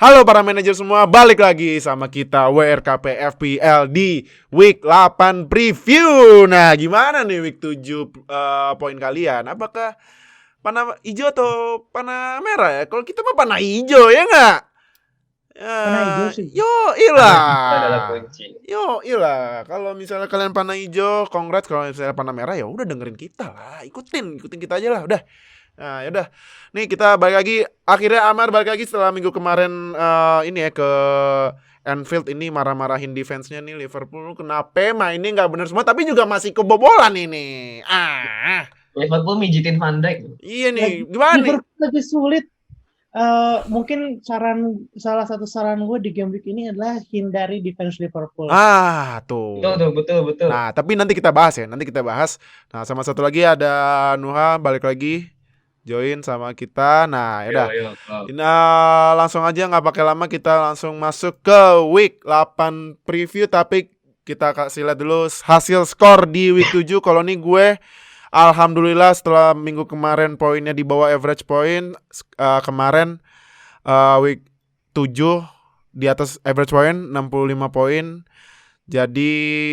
Halo para manajer semua, balik lagi sama kita WRKP FPL di week 8 preview. Nah, gimana nih week 7 poin kalian? Apakah panah hijau atau panah merah ya? Kalau kita mah panah hijau ya nggak? Panah hijau sih. Analisa adalah Ilah. kunci. Ilah. Kalau misalnya kalian panah hijau, congrats. Kalau misalnya panah merah ya udah dengerin kita lah. Ikutin kita aja lah. Udah. Nah, yaudah. Nih kita balik lagi. Akhirnya Amar balik lagi setelah minggu kemarin ini ya ke Anfield ini marah-marahin defense-nya nih Liverpool. Kenapa mainnya nggak bener semua? Tapi juga masih kebobolan ini. Liverpool mijitin Van Dijk. Iya nih. Gimana nih? Liverpool lagi sulit. Mungkin salah satu saran gue di game week ini adalah hindari defense Liverpool. Tuh. Betul. Nah, tapi nanti kita bahas ya. Nah, sama satu lagi ada Nuha balik lagi join sama kita. Nah, yaudah. Langsung aja nggak pakai lama, kita langsung masuk ke week 8 preview. Tapi kita kasih lihat dulu hasil skor di week 7. Kalau nih gue alhamdulillah setelah minggu kemarin poinnya di bawah average point, kemarin week 7 di atas average point 65 poin. Jadi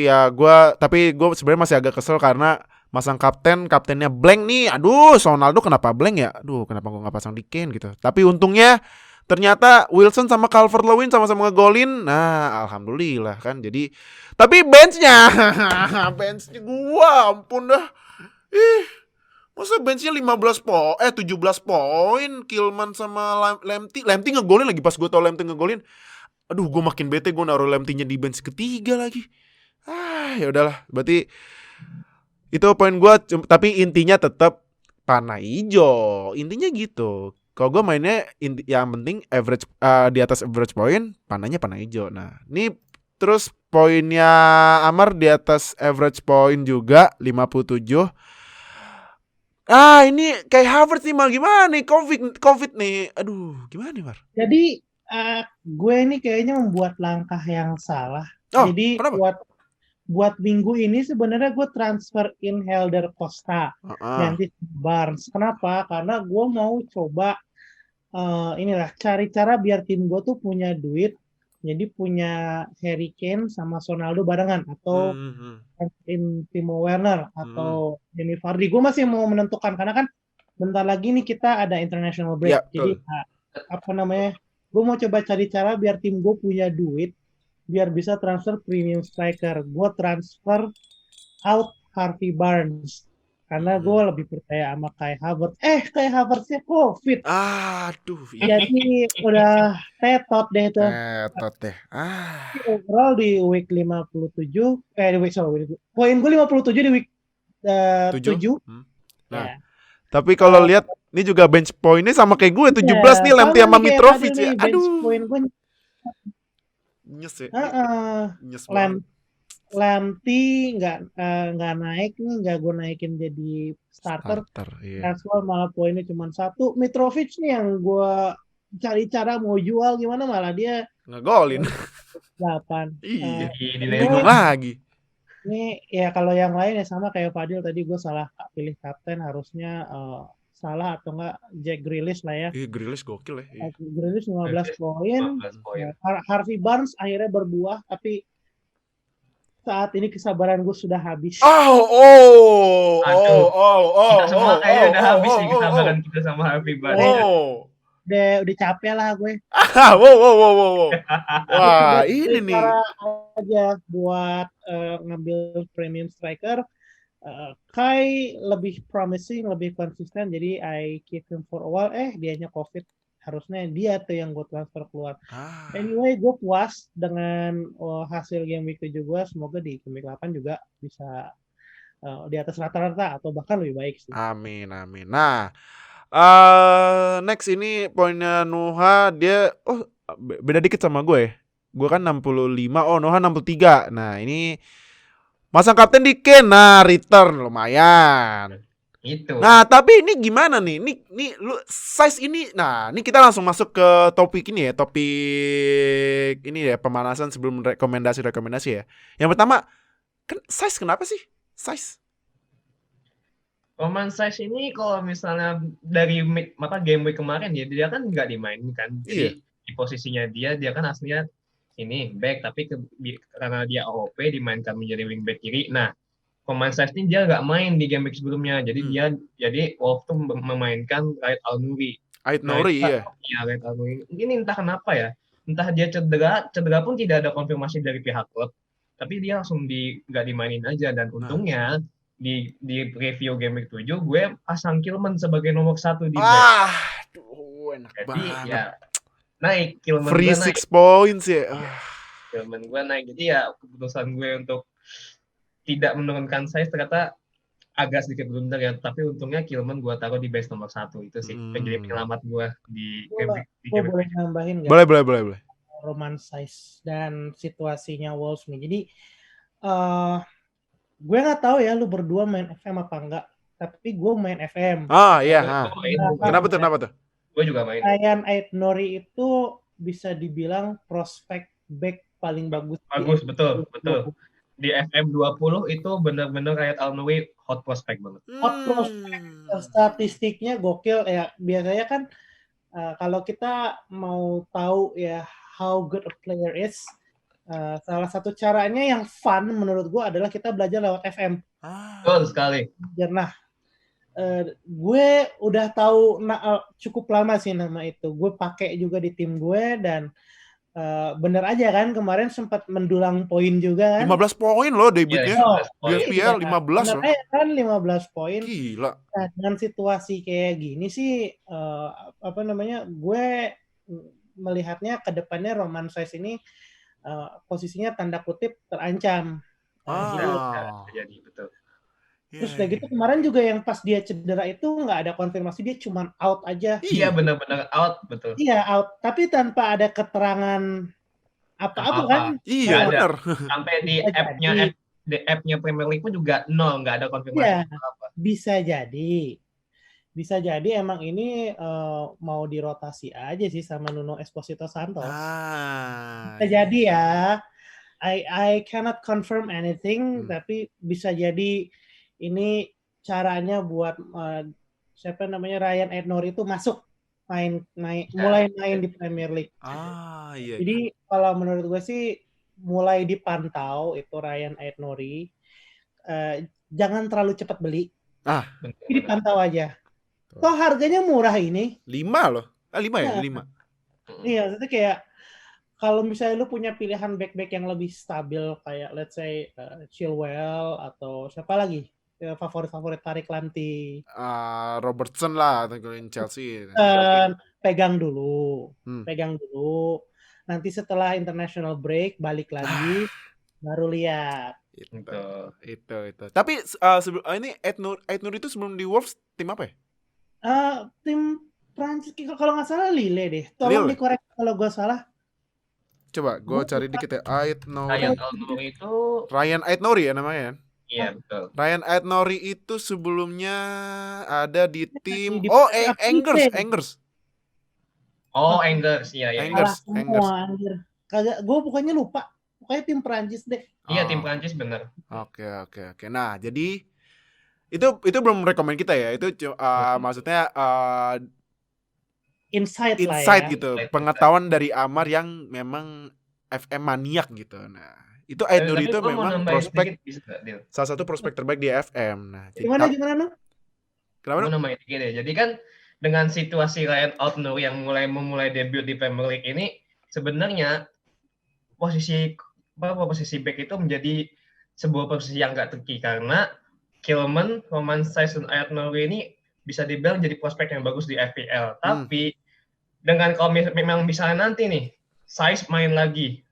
ya tapi gue sebenarnya masih agak kesel karena masang kaptennya blank nih. Aduh, Ronaldo kenapa blank ya? Aduh, kenapa gue gak pasang di Kane gitu. Tapi untungnya ternyata Wilson sama Calvert-Lewin sama-sama ngegolin. Nah, alhamdulillah kan. Jadi tapi benchnya gue ampun dah. Masa benchnya 17 poin. Kilman sama Lemty ngegolin lagi pas gue tau Lemty ngegolin. Aduh, gue makin bete, gue naruh Lemty-nya di bench ketiga lagi. Ya udahlah, berarti itu poin gue. Tapi intinya tetap panah hijau. Intinya gitu. Kalau gue mainnya yang penting average di atas average point, panahnya panah hijau. Nah, ini terus poinnya Amar di atas average point juga 57. Ini kayak Havertz nih Mar, gimana nih COVID nih. Aduh, gimana nih Mar? Jadi gue ini kayaknya membuat langkah yang salah. Jadi kenapa? buat minggu ini sebenarnya gue transfer in Helder Costa ganti Barnes. Kenapa? Karena gue mau coba cari cara biar tim gue tuh punya duit. Jadi punya Harry Kane sama Ronaldo barengan atau Timo Werner atau Jamie Vardy. Gue masih mau menentukan karena kan bentar lagi nih kita ada international break. Jadi gue mau coba cari cara biar tim gue punya duit biar bisa transfer premium striker. Gue transfer out Harvey Barnes karena gue lebih percaya sama Kai Havertz. Kai Havertznya COVID. Aduh. Jadi udah tetot deh itu. Overall di week 57, poin gue 57 di week 7. Nah, tapi kalau lihat ini juga bench poinnya sama kayak gue 17 nih Lemty sama Mitrovic ya. Aduh. Poin gue nyes ya. Lemty nggak naik nih, nggak gue naikin jadi starter. Transfer malah poinnya cuma 1. Mitrovic nih yang gue cari cara mau jual gimana malah dia ngegolin 8. bingung lagi. Ini ya kalau yang lain ya sama kayak Fadil tadi, gue salah pilih kapten, harusnya salah atau enggak Jack Grealish lah ya. Grealish gokil ya. Grealish 15 poin. Harvey Barnes akhirnya berbuah, tapi saat ini kesabaran gue sudah habis. Kita semua kayaknya udah habis nih kesabaran kita sama Harvey Barnes. Udah capek lah gue. Wah, ini nih. Cara aja buat ngambil premium striker. Kai lebih promising, lebih konsisten, jadi I keep him for a while. Dianya COVID, harusnya dia tuh yang gue transfer keluar. Anyway, gue puas dengan hasil game week 7 gue. Semoga di game week 8 juga bisa di atas rata-rata atau bahkan lebih baik sih. Amin. Nah, next ini poinnya Nuha, dia beda dikit sama gue. Gue kan 65, Nuha 63. Nah, ini masang kapten di Kane. Nah, return lumayan. Itu. Nah, tapi ini gimana nih? Nih lu size ini. Nah, ini kita langsung masuk ke topik ini ya. Topik ini ya, pemanasan sebelum rekomendasi ya. Yang pertama, size kenapa sih? Size. Roman Size ini kalau misalnya dari game week kemarin ya, dia kan nggak dimainkan. Jadi di posisinya dia kan aslinya ini back, tapi karena dia AOP dimainkan menjadi wingback kiri. Nah, pemain size ini dia nggak main di game week sebelumnya, jadi Wolf tuh memainkan Raid Al-Nuri. Nah itu Ait-Nouri ya. ya Raid Al-Nuri ini entah kenapa ya, entah dia cedera pun tidak ada konfirmasi dari pihak klub, tapi dia langsung nggak dimainin aja. Dan untungnya di preview game week 7 gue pasang Kilman sebagai nomor 1 di back. Enak Jadi banget. ya naik Kilman Free gue naik. 6 points ya. Kilman gue naik. Jadi ya keputusan gue untuk tidak menurunkan size ternyata agak sedikit blunder ya, tapi untungnya Kilman gue taruh di base nomor 1 itu sih menjadi penyelamat gue di game Gue boleh nambahin nggak? Boleh. Roman size dan situasinya Wolves nih. Jadi gue nggak tahu ya lu berdua main FM apa enggak, tapi gue main FM. Iya. Kenapa tuh? Gue juga main. Ryan Ait-Nouri itu bisa dibilang prospek back paling bagus. Bagus, betul. Di FM 20 itu benar-benar Raid Al-Nuri hot prospect banget. Hot prospect, statistiknya gokil ya. Biasanya kan kalau kita mau tahu ya how good a player is, salah satu caranya yang fun menurut gue adalah kita belajar lewat FM. Betul sekali. Nah, gue udah tahu cukup lama sih nama itu. Gue pakai juga di tim gue dan bener aja kan kemarin sempat mendulang poin juga kan. 15 poin loh debutnya. Di FPL 15 loh. Bener kan 15 poin. Gila. Nah, dengan situasi kayak gini sih gue melihatnya ke depannya Roman Size ini posisinya tanda kutip terancam. Jadi betul. Terus udah gitu kemarin juga yang pas dia cedera itu nggak ada konfirmasi, dia cuma out aja. Iya benar-benar out, betul. Iya out, tapi tanpa ada keterangan apa-apa kan? Iya benar. Sampai di app-nya Premier League pun juga nol, nggak ada konfirmasi apa. Bisa jadi emang ini mau dirotasi aja sih sama Nuno Esposito Santos. Bisa jadi ya. I cannot confirm anything, tapi bisa jadi ini caranya buat Ryan Ait-Nouri itu masuk mulai main di Premier League. Iya. Jadi kalau menurut gue sih mulai dipantau itu Ryan Ait-Nouri, jangan terlalu cepat beli. Dipantau aja. Toh harganya murah ini. 5 loh. 5 ya? 5. Iya, itu kayak kalau misalnya lu punya pilihan back-back yang lebih stabil kayak let's say Chilwell atau siapa lagi favorit Tariq Lamptey, Robertson lah tenggerin Chelsea. pegang dulu. Nanti setelah international break balik lagi baru lihat. Itu. Tapi ini Ait-Nouri itu sebelum di Wolves tim apa ya? Tim Prancis kalau nggak salah Lille deh. Tolong dikoreksi kalau gue salah. Coba gue cari dikit ya. Ait-Nouri itu Ryan Ait-Nouri ya namanya. Iya betul. Ryan Ait-Nouri itu sebelumnya ada di tim Angers. Angers, iya. Angers. Kagak, gue pokoknya lupa. Pokoknya tim Prancis deh. Iya, tim Prancis bener. Oke. Nah, jadi itu belum rekomend kita ya. Itu maksudnya insight gitu. Pengetahuan dari Amar yang memang FM maniak gitu. Nah, itu Ait-Nouri itu memang prospek salah satu prospek terbaik di FM. Nah, gimana no? Kenapa? Gue nambahin dikit deh. Jadi kan dengan situasi Ryan Ait-Nouri yang memulai debut di Premier League ini, sebenarnya posisi back itu menjadi sebuah posisi yang nggak tricky karena Kilman, Roman Size, dan Ait-Nouri ini bisa dibilang jadi prospek yang bagus di FPL. Tapi dengan kalau memang misalnya nanti nih Size main lagi,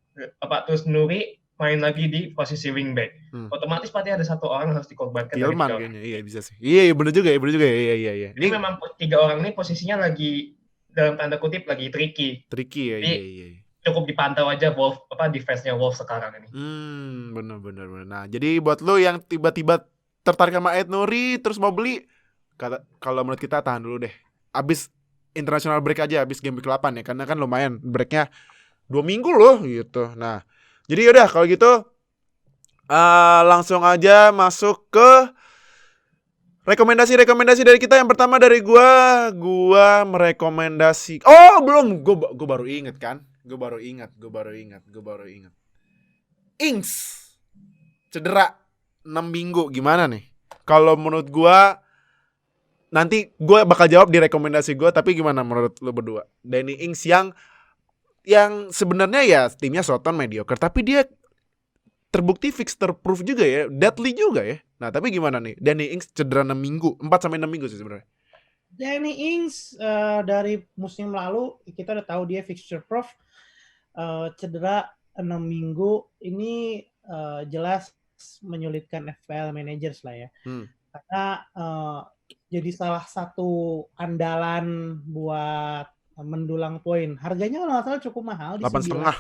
terus Nouri main lagi di posisi wingback, otomatis pasti ada satu orang yang harus dikorbankan. Kilman kayaknya, iya bisa sih. Iya benar juga ya, iya. Jadi memang 3 orang ini posisinya lagi dalam tanda kutip lagi tricky ya. Jadi, iya. Cukup dipantau aja defense-nya Wolves sekarang ini. Benar. Nah, jadi buat lo yang tiba-tiba tertarik sama Ait-Nouri terus mau beli, kalau menurut kita tahan dulu deh. Abis international break aja, abis game week 8 ya, karena kan lumayan breaknya 2 minggu loh gitu. Nah, jadi yaudah kalau gitu langsung aja masuk ke Rekomendasi dari kita yang pertama dari gua merekomendasi. Oh, belum. Gua baru inget kan. Gue baru ingat. Ings cedera 6 minggu gimana nih? Kalau menurut gua nanti gue bakal jawab di rekomendasi gue, tapi gimana menurut lu berdua? Danny Ings yang sebenarnya ya timnya Soton mediocre, tapi dia terbukti fixture proof juga ya, deadly juga ya. Nah, tapi gimana nih? Danny Ings cedera 6 minggu, 4 sampai 6 minggu sih sebenarnya. Danny Ings dari musim lalu kita udah tahu dia fixture proof, cedera 6 minggu ini jelas menyulitkan FPL managers lah ya. Karena jadi salah satu andalan buat mendulang poin. Harganya kalau nggak salah cukup mahal di 8,5.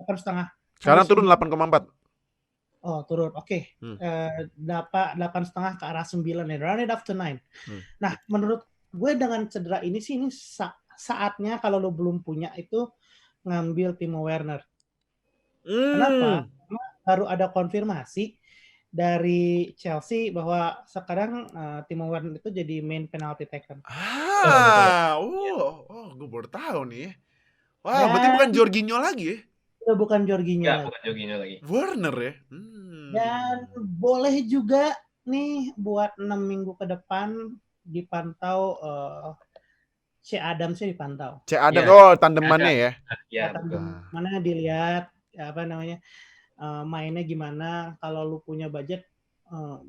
8,5. Sekarang turun 8,4. Oh, turun. Oke. Dapat 8,5 ke arah 9 ya. Run it up to 9. Nah, menurut gue dengan cedera ini sih, ini saatnya kalau lo belum punya itu ngambil Timo Werner. Kenapa? Karena baru ada konfirmasi dari Chelsea bahwa sekarang Timo Werner itu jadi main penalty taker. Gue baru tahu nih. Wah, berarti bukan Jorginho lagi ya? Bukan Jorginho lagi. Bukan Jorginho lagi. Werner ya. Dan boleh juga nih buat 6 minggu ke depan dipantau C. Adamsnya dipantau. C. Adams, tandemannya ya. Ya, tandemannya dilihat apa namanya, mainnya gimana. Kalau lu punya budget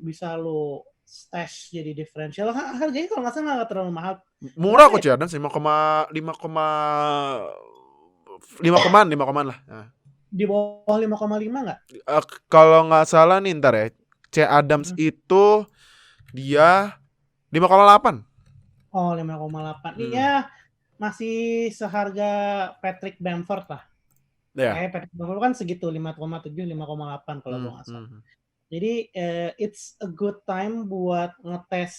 bisa lu stash jadi differential. Harganya kalau nggak salah nggak terlalu mahal. Murah kok C. Adams, 5,5 lah. Di bawah 5,5 nggak? Kalau nggak salah nih ntar ya, C. Adams itu dia 5,8. Oh, 5,8. Iya, masih seharga Patrick Bamford lah. Patrick Bamford kan segitu, 5,7, 5,8 kalau gue nggak salah. Jadi it's a good time buat ngetes,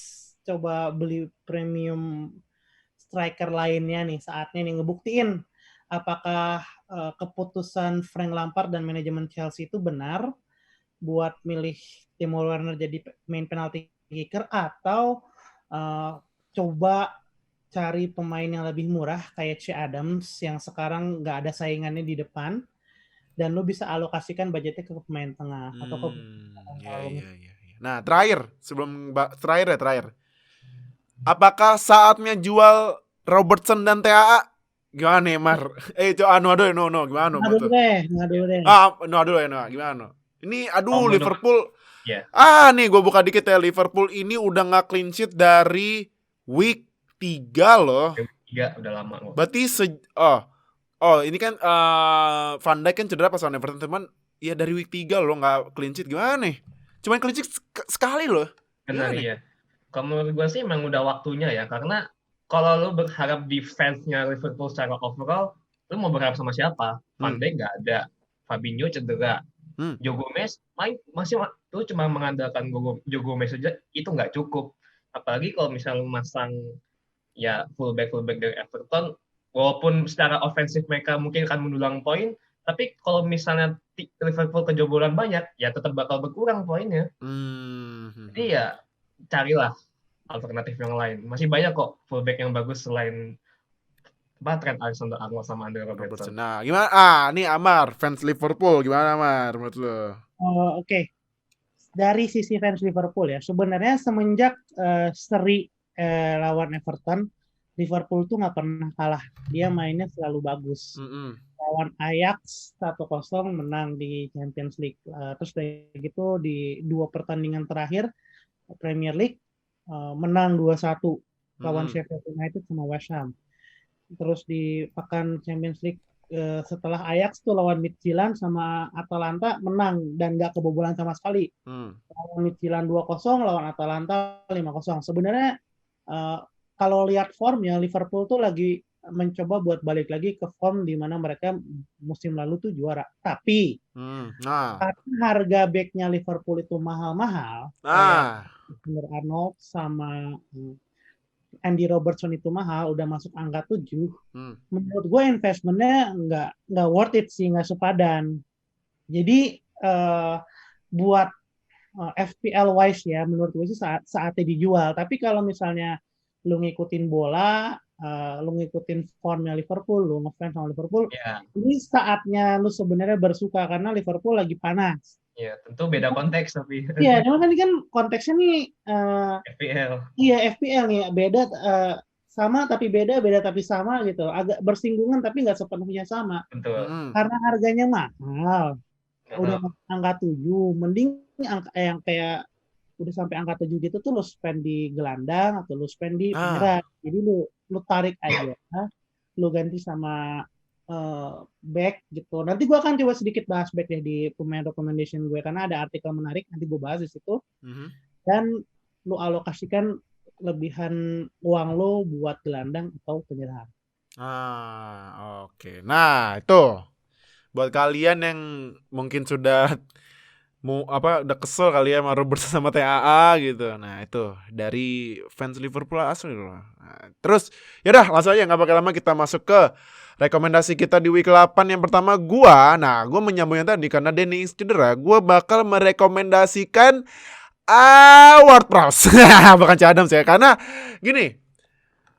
coba beli premium striker lainnya nih, saatnya nih ngebuktiin apakah keputusan Frank Lampard dan manajemen Chelsea itu benar buat milih Timo Werner jadi main penalty kicker, atau coba cari pemain yang lebih murah kayak C. Adams yang sekarang nggak ada saingannya di depan, dan lo bisa alokasikan budgetnya ke pemain tengah atau ke Nah, terakhir apakah saatnya jual Robertson dan TAA? Gimana nih, Mar? Gimana? Gimana? Ini Liverpool. Nih gue buka dikit ya. Liverpool ini udah nggak clean sheet dari week 3 loh. Week 3 udah lama loh. Berarti ini kan Van Dijk kan cedera pas lawan Everton, teman. Ya dari week 3 loh nggak clean sheet, gimana nih? Cuman clean sheet sekali loh. Benar ya. Kalau menurut gue sih emang udah waktunya ya, karena kalau lu berharap defense-nya Liverpool secara overall, lu mau berharap sama siapa? Van Dijk nggak ada, Fabinho cedera, Joe Gomez masih tuh cuma mengandalkan Joe Gomez saja itu nggak cukup. Apalagi kalau misalnya lu masang ya fullback dari Everton, walaupun secara ofensif mereka mungkin akan mendulang poin, tapi kalau misalnya Liverpool kejebolan banyak, ya tetap bakal berkurang poinnya. Jadi ya carilah alternatif yang lain. Masih banyak kok fullback yang bagus selain Trent Alexander-Arnold sama Andre Robertson. Nah, gimana? Nih Amar, fans Liverpool, gimana Amar menurut lo? Oke. Dari sisi fans Liverpool ya, sebenarnya semenjak seri lawan Everton, Liverpool tuh nggak pernah kalah. Dia mainnya selalu bagus. Lawan Ajax 1-0 menang di Champions League. Terus dari gitu di 2 pertandingan terakhir Premier League menang 2-1 lawan Sheffield United sama West Ham. Terus di pekan Champions League setelah Ajax tuh lawan Midtjylland sama Atalanta menang dan nggak kebobolan sama sekali. Lawan Midtjylland 2-0, lawan Atalanta 5-0. Sebenarnya kalau lihat formnya, Liverpool tuh lagi mencoba buat balik lagi ke form di mana mereka musim lalu tuh juara. Tapi karena harga backnya Liverpool itu mahal-mahal, Arnold sama Andy Robertson itu mahal, udah masuk angka 7. Menurut gue investmentnya nggak worth it sih, nggak sepadan. Jadi buat FPL wise ya, menurut gue sih saatnya dijual. Tapi kalau misalnya lu ngikutin bola, lu ngikutin formnya Liverpool, lu ngefans sama Liverpool, ini saatnya lu sebenarnya bersuka karena Liverpool lagi panas. Iya, tentu beda konteks tapi. Iya, cuma kan ini kan konteksnya nih FPL. Iya, FPL nih beda sama tapi beda tapi sama gitu. Agak bersinggungan tapi nggak sepenuhnya sama. Betul. Karena harganya mahal. Udah angka 7, mending angka yang kayak udah sampai angka 7 gitu tuh lu spend di gelandang atau lu spend di penyerang. Jadi lu tarik aja, lu ganti sama back gitu. Nanti gue akan coba sedikit bahas back ya di pemain recommendation gue karena ada artikel menarik nanti gue bahas di situ. Dan lu alokasikan lebihan uang lo buat gelandang atau penyerang. Oke. Nah, itu buat kalian yang mungkin sudah udah kesel kali ya sama Robert sama TAA gitu. Nah, itu dari fans Liverpool asli loh. Nah, terus yaudah langsung aja nggak pakai lama kita masuk ke rekomendasi kita di week 8. Yang pertama gua menyambungnya tadi karena Danny Ings cedera, gua bakal merekomendasikan Ward-Prowse. Bukan Adams ya. Karena gini,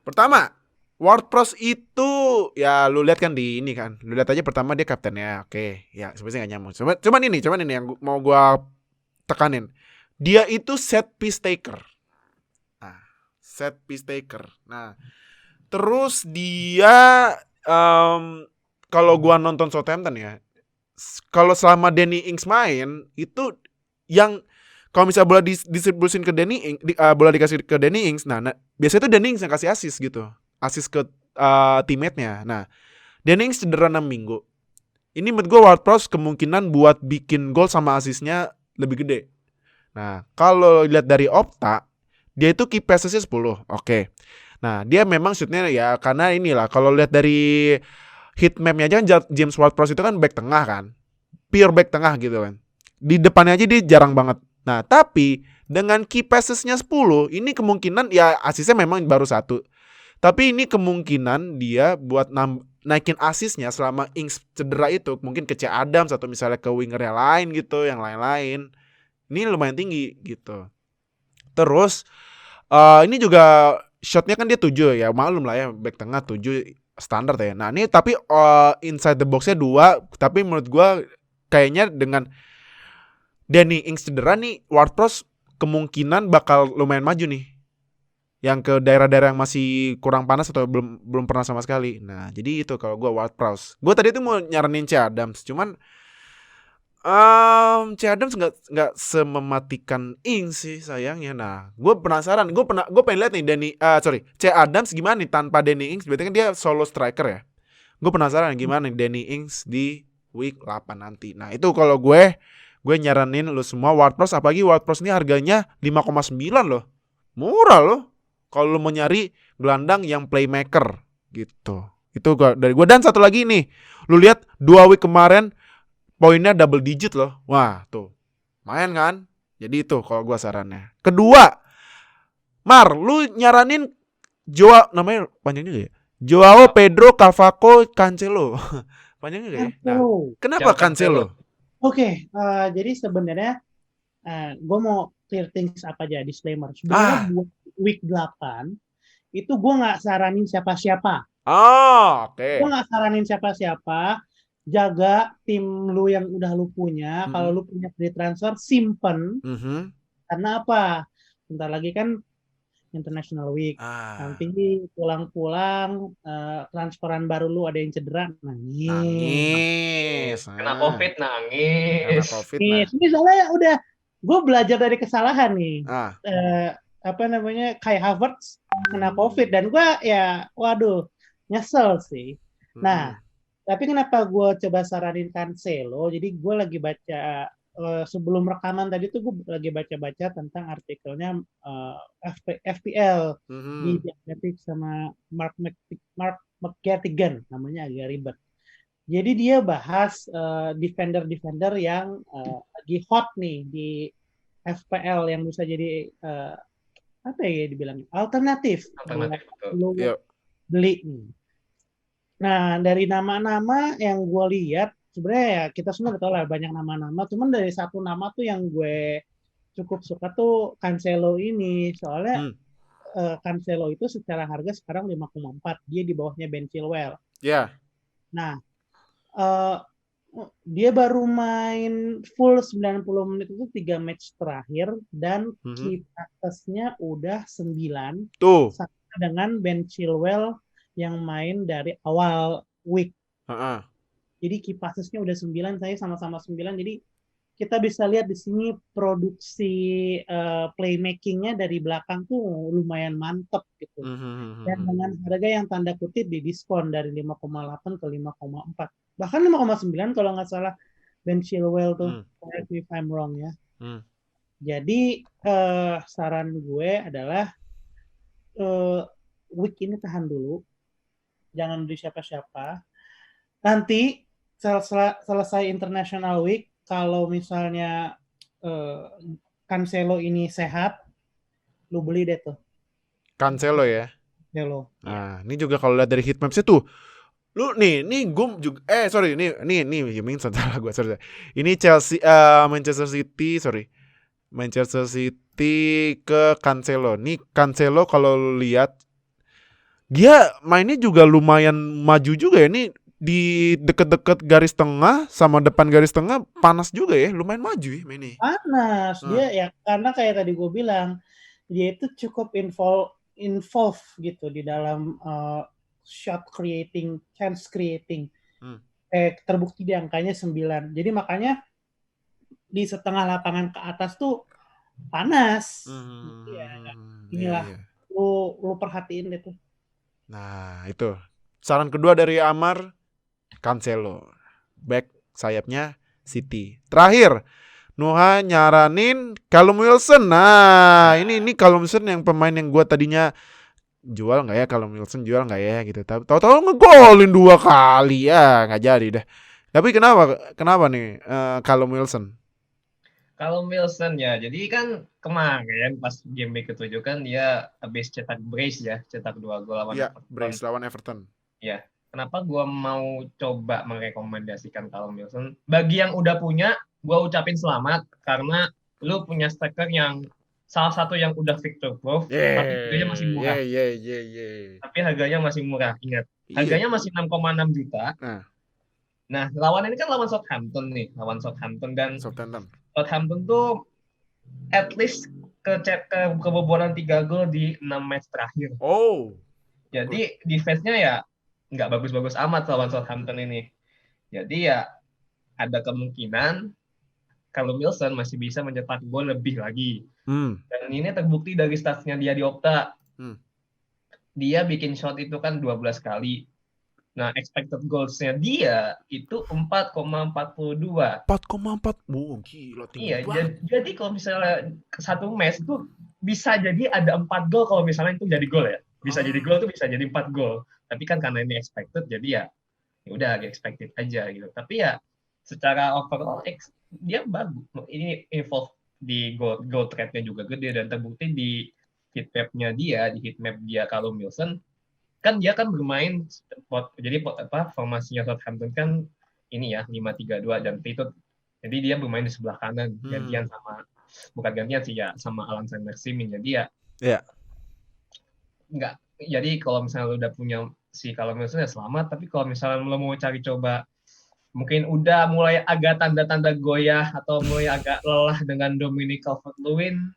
pertama Ward-Prowse itu ya lu lihat kan di ini kan. Lu lihat aja pertama dia kaptennya. Oke, ya sebenarnya enggak nyambung. Cuman ini yang mau gua tekanin. Dia itu set piece taker. Nah, set piece taker. Nah, terus dia kalau gua nonton Southampton ya, kalau selama Danny Ings main itu yang kalau misalnya bola distribusin ke Danny Ings, bola dikasih ke Danny Ings, nah biasanya tuh Danny Ings yang kasih assist gitu. Assist ke teammate-nya. Nah, Danny Ings cedera 6 minggu. Ini menurut gue Ward-Prowse kemungkinan buat bikin gol sama assist-nya lebih gede. Nah, kalau lihat dari Opta, dia itu key passes-nya 10. Oke. Nah, dia memang shoot-nya ya karena inilah kalau lihat dari heat map-nya aja kan James Ward-Prowse itu kan back tengah kan. Pure back tengah gitu kan. Di depannya aja dia jarang banget. Nah, tapi dengan key passes-nya 10, ini kemungkinan ya asisnya memang baru 1. Tapi ini kemungkinan dia buat naikin asisnya selama Ings cedera itu mungkin ke Adams atau misalnya ke winger yang lain gitu, yang lain-lain. Ini lumayan tinggi gitu. Terus ini juga shotnya kan dia 7 ya, maklum lah ya back tengah 7 standar ya. Nah, ini tapi inside the box-nya 2, tapi menurut gua kayaknya dengan Danny Ings cedera nih, Ward-Prowse kemungkinan bakal lumayan maju nih. Yang ke daerah-daerah yang masih kurang panas atau belum pernah sama sekali. Nah, jadi itu kalau gue Ward-Prowse. Gue tadi tuh mau nyaranin Adams, cuman Adams nggak semematikan Ings sih sayangnya. Nah, gue penasaran. Gue pengen lihat nih Adams gimana nih tanpa Danny Ings. Berarti kan dia solo striker ya. Gue penasaran gimana nih Danny Ings di week 8 nanti. Nah, itu kalau gue nyaranin lu semua Ward-Prowse, apalagi Ward-Prowse ini harganya 5,9 loh. Murah loh. Kalau lu mau nyari gelandang yang playmaker gitu. Itu dari gue. Dan satu lagi nih, lu lihat 2 week kemarin poinnya double digit loh. Wah, tuh. Main kan? Jadi itu kalau gue sarannya. Kedua, Mar, lu nyaranin namanya panjang juga ya? Joao Pedro Cavaco Cancelo. Panjang juga ya? Nah, kenapa Cancelo? Oke, jadi sebenarnya gue mau clear things up aja, disclaimer. Sebenarnya buat week 8 itu gue nggak saranin siapa-siapa. Oke. Gue nggak saranin siapa-siapa. Jaga tim lu yang udah lu punya. Kalau lu punya free transfer, simpen. Karena apa? Bentar lagi kan International Week. Nanti pulang-pulang transferan baru lu ada yang cedera, nangis. Kena COVID nangis. Ini soalnya udah gue belajar dari kesalahan nih. Kai Havertz kena COVID dan gue ya waduh nyesel sih. Nah, tapi kenapa gue coba saranin Cancelo? Jadi gue lagi baca sebelum rekaman tadi tuh gue lagi baca-baca tentang artikelnya FPL di Athletic sama Mark McGettigan, namanya agak ribet. Jadi dia bahas defender-defender yang lagi hot nih di FPL yang bisa jadi apa ya dibilang alternatif lo beli nih. Nah, dari nama-nama yang gue lihat sebenarnya ya kita semua udah tahu lah banyak nama-nama, cuman dari satu nama tuh yang gue cukup suka tuh Cancelo ini. Soalnya Cancelo itu secara harga sekarang 5,4. Dia di bawahnya Ben Chilwell. Ya. Nah, dia baru main full 90 menit itu 3 match terakhir dan key passesnya udah 9. Tuh. Sama dengan Ben Chilwell yang main dari awal week. Jadi key passesnya udah 9, saya sama-sama 9. Jadi kita bisa lihat di sini produksi playmaking-nya dari belakang tuh lumayan mantep gitu. Dan dengan harga yang tanda kutip didiskon dari 5,8 ke 5,4. Bahkan 5,9 kalau nggak salah Ben Chilwell tuh. Correct me if I'm wrong ya. Jadi saran gue adalah week ini tahan dulu. Jangan beli siapa-siapa. Nanti selesai International Week, kalau misalnya Cancelo ini sehat, lu beli deh tuh. Cancelo ya? Cancelo. Nah, ini juga kalau lihat dari heatmaps itu, lu nih gue juga ini Yiming salah gue sorry. Ini Manchester City ke Cancelo. Nih Cancelo kalau lu lihat dia mainnya juga lumayan maju juga ya. Ini di deket-deket garis tengah sama depan garis tengah panas juga ya, lumayan maju ya mainnya. Panas dia ya, karena kayak tadi gue bilang dia itu cukup involve gitu di dalam shot creating, chance creating. Terbukti di angkanya 9. Jadi makanya di setengah lapangan ke atas tuh panas. Inilah lu perhatiin deh tuh. Nah itu saran kedua dari Amar, Cancelo, back sayapnya City. Terakhir, Nuha nyaranin Callum Wilson. Nah, ini Callum Wilson yang pemain yang gue tadinya jual nggak ya, Callum Wilson jual nggak ya gitu. Tahu-tahu ngegolin 2 kali ya, nggak jadi deh. Tapi kenapa nih Callum Wilson? Callum Wilson ya, jadi kan kemarin pas game week ke-7 kan dia habis cetak brace ya, cetak 2 gol lawan Everton. Brace lawan Everton. Ya, kenapa gue mau coba merekomendasikan Callum Wilson? Bagi yang udah punya, gue ucapin selamat karena lu punya striker yang salah satu yang udah victor proof, tapi harganya masih murah. Tapi harganya masih murah, ingat. Harganya masih 6,6 juta. Nah, lawan ini kan lawan Southampton nih, dan Southampton tuh at least kebobolan 3 gol di 6 match terakhir. Jadi defense-nya ya nggak bagus-bagus amat lawan Southampton ini. Jadi ya ada kemungkinan kalau Wilson masih bisa mencetak gol lebih lagi. Dan ini terbukti dari statsnya dia di Opta. Dia bikin shot itu kan 12 kali. Nah, expected goals-nya dia itu 4,42. 4,4. Gila tinggi banget. Jadi kalau misalnya satu match itu bisa jadi ada 4 gol kalau misalnya itu jadi gol ya. Bisa jadi gol tuh bisa jadi 4 gol. Tapi kan karena ini expected jadi ya udah expected aja gitu. Tapi ya secara overall dia bagus. Ini involved di goal threat-nya juga gede dan terbukti di heatmap-nya dia kalau Wilson kan dia kan bermain jadi formasinya Southampton kan ini ya 5-3-2 dan itu jadi dia bermain di sebelah kanan gantian sama Alan Sander-Seaman jadi ya enggak. Jadi kalau misalnya lu udah punya si Callum Wilson ya selamat, tapi kalau misalnya lu mau cari coba mungkin udah mulai agak tanda-tanda goyah atau mulai agak lelah dengan Dominic Calvert-Lewin,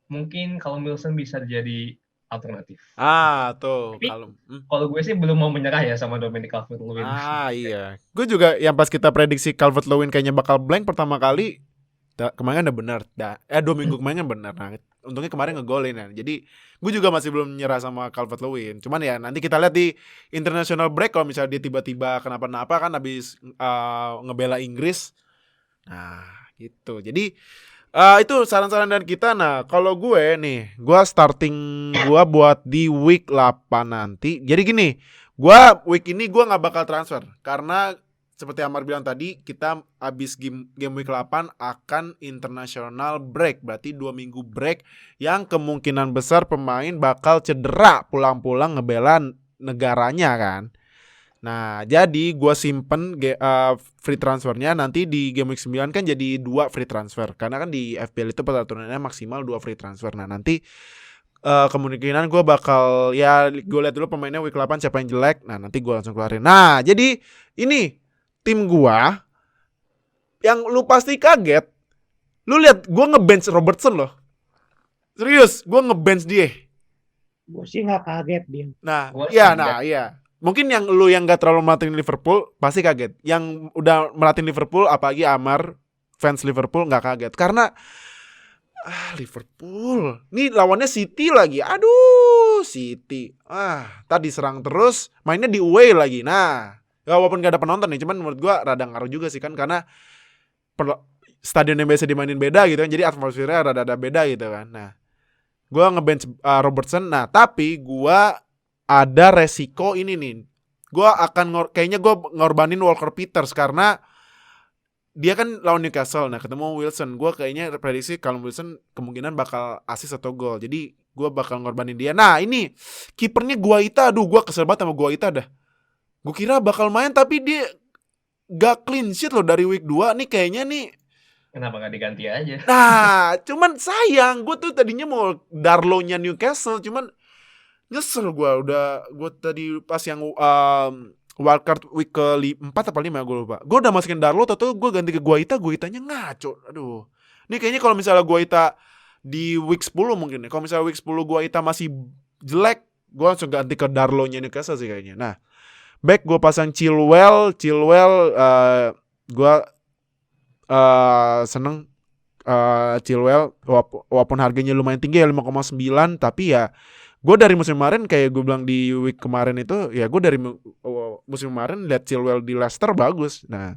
mungkin Callum Wilson bisa jadi alternatif. Tuh kalau gue sih belum mau menyerah ya sama Dominic Calvert-Lewin. Iya. Gue juga yang pas kita prediksi Calvert-Lewin kayaknya bakal blank pertama kali, kemarin udah benar. 2 minggu kemarin benar. Nah, untungnya kemarin ngegolin ya. Jadi gue juga masih belum nyerah sama Calvert-Lewin. Cuman ya nanti kita lihat di international break kalau misalnya dia tiba-tiba kenapa-napa kan habis ngebela Inggris. Nah, gitu. Jadi itu saran-saran dari kita. Nah, kalau gue starting gue buat di week 8 nanti. Jadi gini, week ini gue gak bakal transfer. Karena seperti Amar bilang tadi, kita habis game week 8 akan international break. Berarti 2 minggu break yang kemungkinan besar pemain bakal cedera pulang-pulang ngebela negaranya kan. Nah, jadi gue simpen free transfernya nanti di game week 9 kan jadi 2 free transfer. Karena kan di FPL itu peraturannya maksimal 2 free transfer. Nah, nanti kemungkinan gue bakal ya gue lihat dulu pemainnya week 8 siapa yang jelek. Nah, nanti gue langsung keluarin. Nah, jadi ini tim gue yang lu pasti kaget. Lu lihat gue ngebench Robertson loh. Serius, gue ngebench dia. Gue sih nggak kaget dia. Nah, iya. Mungkin yang lu yang gak terlalu merhatiin Liverpool pasti kaget. Yang udah merhatiin Liverpool, apalagi Amar fans Liverpool nggak kaget karena Liverpool. Nih lawannya City lagi. Aduh, City. Tadi serang terus, mainnya di away lagi. Nah, ya walaupun gak ada penonton nih, cuman menurut gua rada ngaruh juga sih kan karena stadion yang biasa dimainin beda gitu kan. Jadi atmosfernya rada beda gitu kan. Nah, gua ngebench Robertson. Nah, tapi gua ada resiko ini nih. Gue akan kayaknya gue ngorbanin Walker Peters karena dia kan lawan Newcastle. Nah, ketemu Wilson. Gue kayaknya prediksi kalau Wilson kemungkinan bakal assist atau gol. Jadi gue bakal ngorbanin dia. Nah, ini kipernya Guaita. Aduh, gue kesel banget sama Guaita dah. Gue kira bakal main tapi dia gak clean sheet loh dari week 2. Nih kayaknya nih kenapa gak diganti aja? Nah, cuman sayang. Gue tuh tadinya mau Darlow-nya Newcastle. Cuman nyesel gue tadi pas yang wildcard week ke 4 apa 5 gue lupa. Gue udah masukin Darlow atau gue ganti ke Guaitanya ngaco. Aduh. Ini kayaknya kalau misalnya Guaita di week 10 mungkin ya. Kalau misalnya week 10 Guaita masih jelek, gue langsung ganti ke Darlow-nya Newcastle sih kayaknya. Nah, back gue pasang Chilwell gue seneng Chilwell walaupun harganya lumayan tinggi ya 5,9 tapi ya gue dari musim kemarin kayak gue bilang di week kemarin itu ya gue dari musim kemarin lihat Chilwell di Leicester bagus. Nah,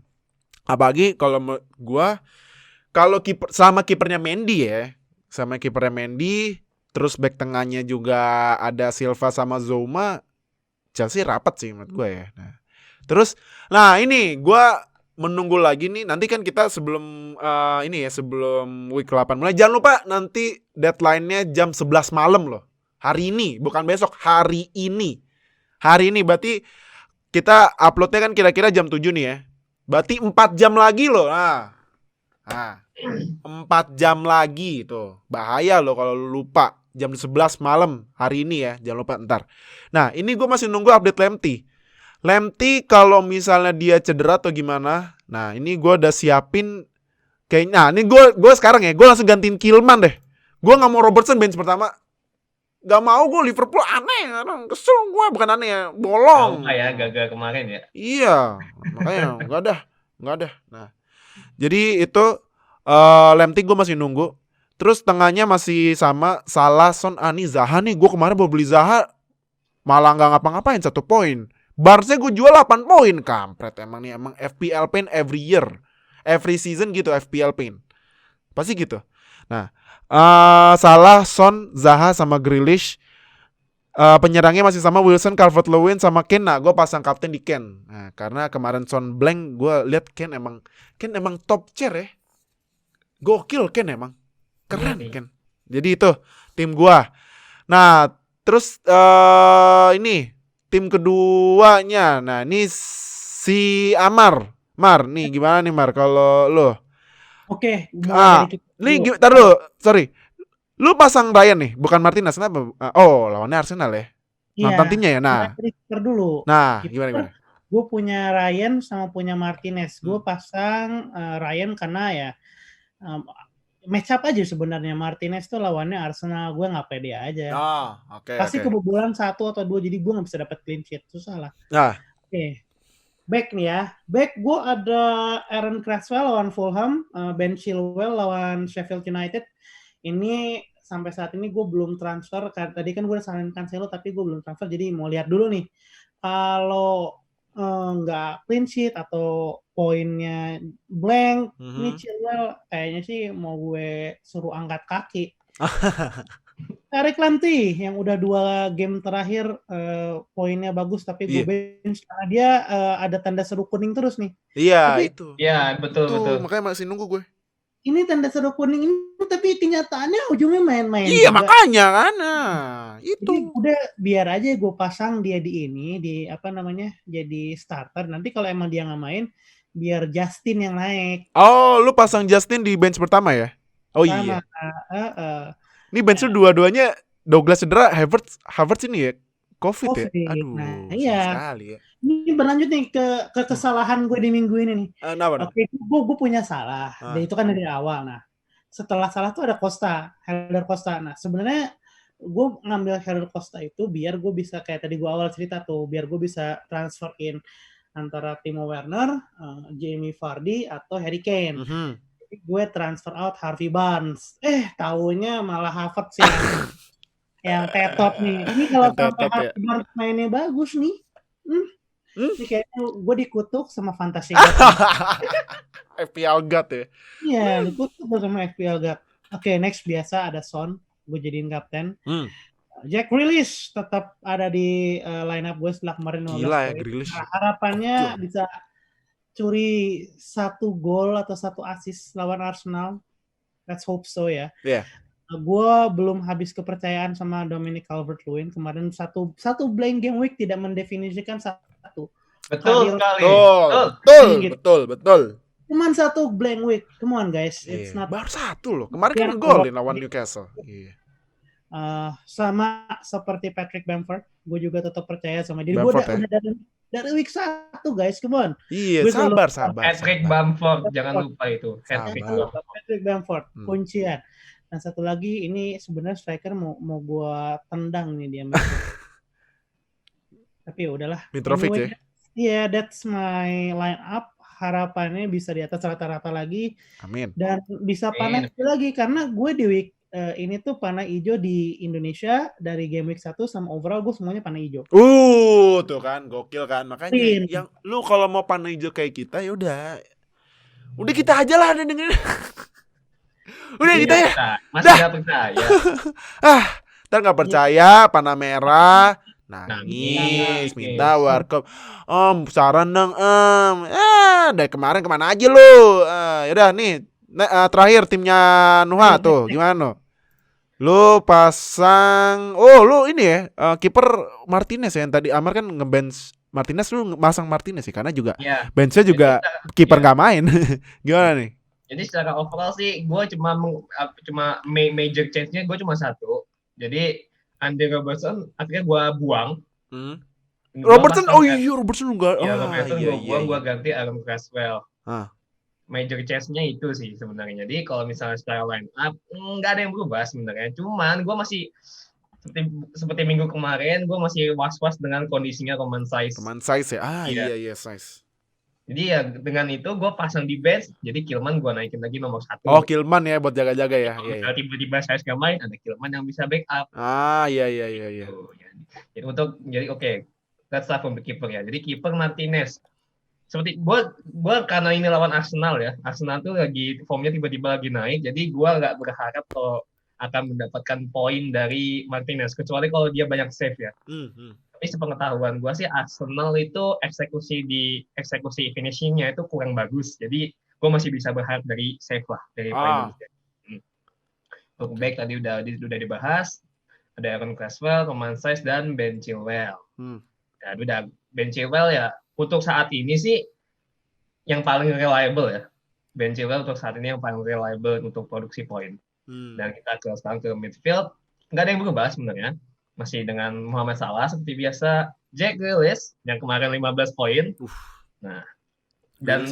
apalagi kalau gue sama kipernya Mendy terus back tengahnya juga ada Silva sama Zouma, Chelsea rapat sih menurut gue ya. Nah ini gue menunggu lagi nih. Nanti kan kita sebelum sebelum week 8 mulai jangan lupa nanti deadline-nya jam 11 malam loh. Hari ini, bukan besok, hari ini. Hari ini berarti kita uploadnya kan kira-kira jam 7 nih ya. Berarti 4 jam lagi loh. Nah 4 jam lagi tuh. Bahaya loh kalau lu lupa. Jam 11 malam hari ini ya. Jangan lupa ntar. Nah ini gue masih nunggu update Lemty kalau misalnya dia cedera atau gimana. Nah ini gue udah siapin. Kayaknya ini gue sekarang ya. Gue langsung gantiin Kilman deh. Gue gak mau Robertson bench pertama. Gak mau gue Liverpool aneh. Kesel gue, bukan aneh ya, bolong. Gagal kemarin ya. Iya, makanya gak ada. Nah, jadi itu Lemty gue masih nunggu. Terus tengahnya masih sama Salah, Son, Ani, Zaha nih. Gue kemarin mau beli Zaha malah gak ngapa-ngapain 1 poin. Barsnya gue jual 8 poin. Kampret emang nih, emang FPL pain every year, every season gitu FPL pain. Pasti gitu. Nah, Salah, Son, Zaha sama Grealish. Penyerangnya masih sama Wilson, Calvert-Lewin sama Kane. Nah, gue pasang kapten di Kane. Nah, karena kemarin Son blank, gue lihat Kane emang top tier ya. Gokil Kane emang. Keren Kane. Jadi itu tim gue. Nah, terus ini tim keduanya. Nah, ini si Amar. Mar, nih gimana nih Mar kalau lo? Oke, nih tar dulu, sorry. Lu pasang Ryan nih, bukan Martinez, kenapa? Lawannya Arsenal ya. Mantan timnya ya. Nah, dulu. Nah, gimana? Gue punya Ryan sama punya Martinez. Gue pasang Ryan karena ya match up aja sebenarnya. Martinez tuh lawannya Arsenal, gue nggak pede aja. Pasti kebobolan 1 atau 2, jadi gue nggak bisa dapat clean sheet, susah lah. Oke. Back nih ya. Back gue ada Aaron Cresswell lawan Fulham, Ben Chilwell lawan Sheffield United. Ini sampai saat ini gue belum transfer. Tadi kan gue udah saranin Cancelo tapi gue belum transfer. Jadi mau lihat dulu nih. Kalau nggak clean sheet atau poinnya blank, ini Chilwell kayaknya sih mau gue suruh angkat kaki. Eric Lamptey yang udah 2 game terakhir poinnya bagus tapi gue bench karena dia ada tanda seru kuning terus nih. Iya, tapi, itu. Iya, betul. Makanya masih nunggu gue. ini tanda seru kuning ini, tapi kenyataannya ujungnya main-main. Iya juga. makanya kan, itu. Jadi udah biar aja gue pasang dia di apa namanya jadi starter. Nanti kalau emang dia nggak main, biar Justin yang naik. Oh, lu pasang Justin di bench pertama ya? Oh Sama. iya. Ini bench lu dua-duanya Douglas cedera, Havertz ini ya COVID ya. Aduh, nah, iya. sekali ya. Ini berlanjut nih ke kesalahan gue di minggu ini nih. Oke, gue punya salah. Dan itu kan dari awal. Nah, setelah salah tuh ada Helder Costa. Nah, sebenarnya gue ngambil Helder Costa itu biar gue bisa kayak tadi gue awal cerita tuh, biar gue bisa transfer in antara Timo Werner, Jamie Vardy atau Harry Kane. Jadi gue transfer out Harvey Barnes. Taunya malah Havertz yang tetot nih. Ini kalau sampai Harvey Barnes mainnya bagus nih. Ini kayaknya gue dikutuk sama Fantasy God. FPL God ya. Iya, dikutuk sama FPL God. Oke, next biasa ada Son, gue jadiin kapten. Jack Grealish tetap ada di line up gue setelah kemarin 15 Gila ya, poin. Grealish. Nah, harapannya bisa curi 1 gol atau 1 assist lawan Arsenal. Let's hope so ya. Iya. Gue belum habis kepercayaan sama Dominic Calvert-Lewin. Kemarin satu blank game week tidak mendefinisikan satu. Betul sekali. Betul. Cuman 1 blank week. Come on guys. It's not... Baru 1 loh. Kemarin kan golin lawan Newcastle. Sama seperti Patrick Bamford, gue juga tetap percaya sama dia. Gue udah dari week 1 guys, come on. Iya, sabar. Patrick Bamford, jangan lupa itu. Patrick Bamford, kuncian. Nah, satu lagi ini sebenarnya striker mau gue tendang nih dia. Tapi ya udahlah. Mitrovic ya. Iya, that's my line up. Harapannya bisa di atas rata-rata lagi. Amin. Dan bisa panas lagi karena gue di week ini tuh panah hijau di Indonesia dari game week 1 sama overall gue semuanya panah hijau. Tuh kan gokil kan. Makanya yang lu kalau mau panah hijau kayak kita ya udah kita aja lah dengerin. Udah kita ya. Masih enggak percaya. Ntar enggak percaya panah merah nangis minta warkop. Saran dong. Dari kemarin kemana aja lu? Yaudah nih. Terakhir timnya Nuha tuh gimana? Lu pasang lu ini ya kiper Martinez ya yang tadi Amar kan ngebench Martinez, lu masang Martinez sih karena juga benchnya juga kiper nggak main. Gimana nih? Jadi secara overall sih gue cuma major change-nya gue cuma 1. Jadi Andy Robertson akhirnya gue buang. Robertson Robertson enggak. Robertson gue buang, gue ganti Aaron Cresswell. Major change-nya itu sih sebenarnya. Jadi kalau misalnya secara line up nggak ada yang berubah sebenarnya. Cuman gue masih seperti minggu kemarin gue masih was-was dengan kondisinya Roman Saiz. Ya. Iya Saiz. Jadi ya dengan itu gue pasang di bench. Jadi Kilman gue naikin lagi nomor 1. Kilman ya buat jaga-jaga ya. Kalau tiba-tiba Saiz nggak main, ada Kilman yang bisa backup. Iya. Jadi oke. Let's start from the keeper ya. Jadi keeper Martinez. Seperti gue karena ini lawan Arsenal ya. Arsenal tuh lagi formnya tiba-tiba lagi naik. Jadi gue nggak berharap kalau akan mendapatkan poin dari Martinez. Kecuali kalau dia banyak save ya. Tapi sepengetahuan gue sih Arsenal itu eksekusi finishingnya itu kurang bagus. Jadi gue masih bisa berharap dari save lah. Dari poin. Untuk back tadi udah dibahas. Ada Aaron Cresswell, Roman Saiz, dan Ben Chilwell. Ya udah Ben Chilwell ya. Untuk saat ini sih yang paling reliable ya. Ben Chilwell untuk saat ini yang paling reliable untuk produksi poin. Dan kita sekarang ke midfield. Nggak ada yang berubah sebenarnya. Masih dengan Mohamed Salah seperti biasa. Jack Grealish yang kemarin 15 poin. Nah, dan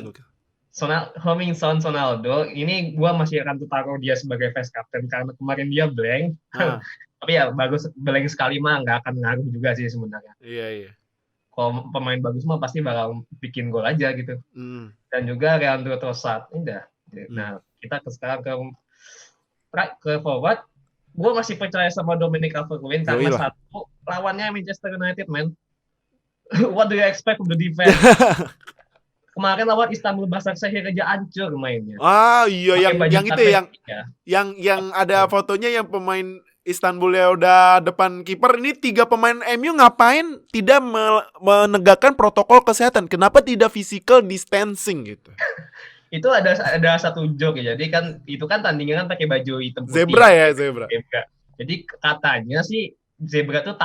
Son Sonaldo ini gue masih akan taruh dia sebagai vice captain karena kemarin dia blank. Tapi ya bagus blank sekali mah nggak akan ngaruh juga sih sebenarnya. Iya. Kalau pemain bagus mah pasti bakal bikin gol aja gitu. Dan juga Leandro Trossard. Nah, kita sekarang ke forward. Gue masih percaya sama Dominic Calvert-Lewin karena satu lawannya Manchester United, man. What do you expect from the defense? Kemarin lawan Istanbul Başakşehir aja hancur mainnya. Iya yang itu yang ada fotonya yang pemain Istanbul ya udah depan kiper. Ini 3 pemain MU ngapain tidak menegakkan protokol kesehatan? Kenapa tidak physical distancing gitu? Itu ada satu joke ya. Jadi kan itu kan tandingan kan pakai baju hitam putih. Zebra ya, zebra. Jadi katanya sih zebra tuh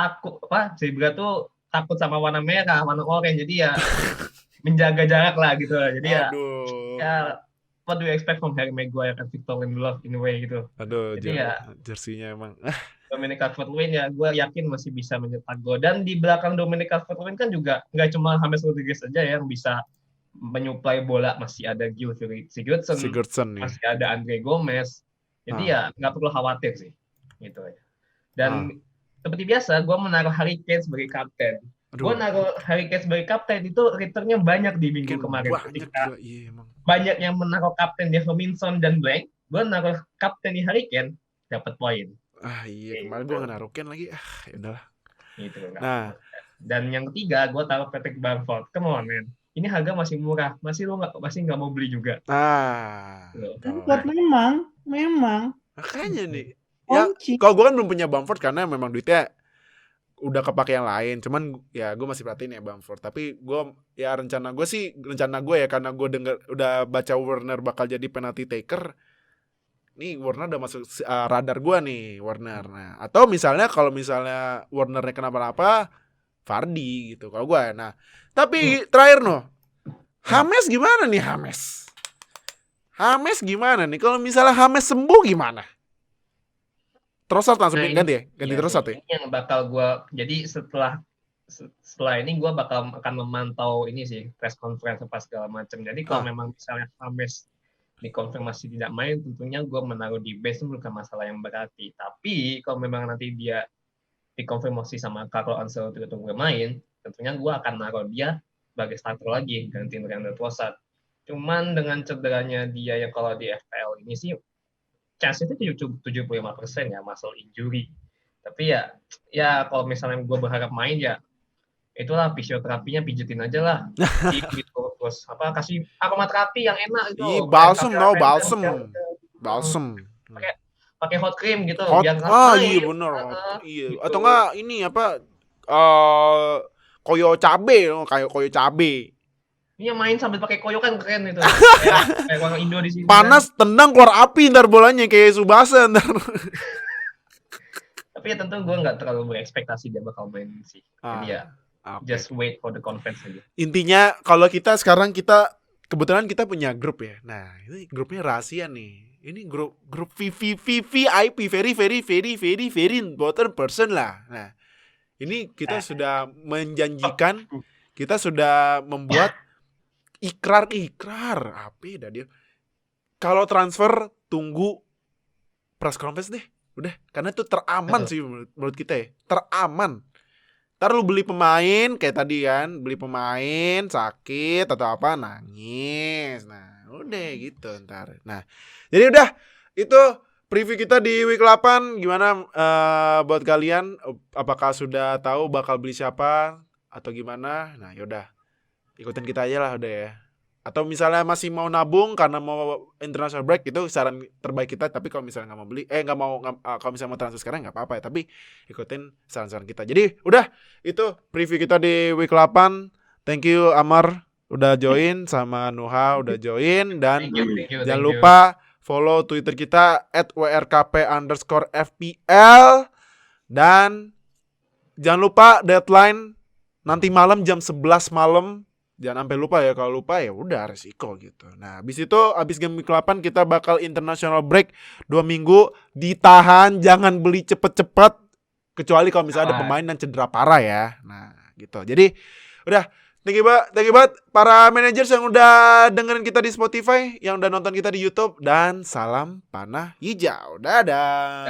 takut sama warna merah, warna oranye. Jadi ya menjaga jarak lah gitu. Jadi ya what do you expect from Harry Maguire and Victor Lindelof in a way gitu. Aduh, jadi ya jersinya emang. Dominic Calvert-Lewin ya gue yakin masih bisa mencetak gol. Dan di belakang Dominic Calvert-Lewin kan juga nggak cuma James Rodriguez saja yang bisa menyuplai bola, masih ada Gil Sigurdsson, masih ada Andre Gomez. Jadi ya nggak perlu khawatir sih, gitu aja. Dan seperti biasa, gue menaruh Harry Kane sebagai kapten. Gue naruh Harry Kane sebagai kapten itu returnnya banyak di minggu kemarin. Ketika banyak yang menaruh kapten di Herminson dan Blank, gue naruh kapten di Harry Kane dapat poin. Iya, kemarin gue nggak naruh Kane lagi. Ya udahlah. Gitu, dan yang ketiga, gue taruh Patrick Bamford. Come on, man. Ini harga masih murah, masih nggak mau beli juga. Memang. Makanya nih. Ya, kalau gue kan belum punya Bamford karena memang duitnya udah kepake yang lain. Cuman ya gue masih perhatiin ya Bamford. Tapi gue ya rencana gue ya karena gue udah baca Werner bakal jadi penalty taker. Nih Werner udah masuk radar gue nih Werner. Nah, atau kalau misalnya Werner kenapa-napa, Vardy gitu kalau gue. Nah, tapi terakhir James gimana nih James? James gimana nih? Kalau misalnya James sembuh gimana? Trossard langsung ganti Trossard ya? Yang bakal gue, jadi setelah ini gue akan memantau ini sih press conference apa segala macam. Jadi kalau memang misalnya James dikonfirmasi tidak main, tentunya gue menaruh di base bukan masalah yang berarti. Tapi kalau memang nanti dia dikonfirmasi sama Carlo Ancelotti untuk bermain, tentunya gue akan naruh dia sebagai starter lagi, gantiin Leandro Trossard. Cuman dengan cederanya dia yang kalau di FPL ini sih, chance itu 75% ya, masalah injury. Tapi ya kalau misalnya gue berharap main ya, itulah fisioterapinya pijetin aja lah. Gitu. Terus kasih aromaterapi yang enak itu. Balsam. Pakai hot cream gitu. Iya bener. Iya. Atau enggak ini koyo cabe, kayak koyo cabe. Iya, main sambil pakai koyo kan keren itu. Kayak orang Indo di sini. Panas kan. Tendang keluar api ntar bolanya kayak Subasa ntar. Tapi ya tentu gue nggak terlalu berekspektasi dia bakal main sih. Jadi just wait for the conference aja. Intinya kalau kebetulan kita punya grup ya. Nah, ini grupnya rahasia nih. Ini grup VIP, very important person lah. Nah, ini kita sudah menjanjikan, kita sudah membuat ikrar apa dah dia. Kalau transfer tunggu press conference deh. Udah, karena itu teraman sih menurut kita ya. Teraman. Ntar lu beli pemain kayak tadi kan, beli pemain sakit atau apa nangis. Nah, udah gitu ntar. Nah, jadi udah itu preview kita di week 8. Gimana buat kalian? Apakah sudah tahu bakal beli siapa atau gimana? Nah, yaudah. Ikutin kita aja lah udah ya. Atau misalnya masih mau nabung karena mau international break, itu saran terbaik kita. Tapi kalau misalnya nggak mau beli, kalau misalnya mau transfer sekarang nggak apa-apa ya. Tapi ikutin saran-saran kita. Jadi udah itu preview kita di week 8. Thank you Amar udah join, sama Nuha udah join, dan jangan lupa follow Twitter kita @WRKP_FPL, dan jangan lupa deadline nanti malam jam 11 malam. Jangan sampai lupa ya, kalau lupa ya udah resiko gitu. Nah, habis game week 8 kita bakal international break 2 minggu. Ditahan, jangan beli cepet-cepet kecuali kalau misalnya ada pemain yang cedera parah ya. Nah, gitu. Jadi udah, thank you banget para managers yang udah dengerin kita di Spotify, yang udah nonton kita di YouTube, dan salam panah hijau. Dadah.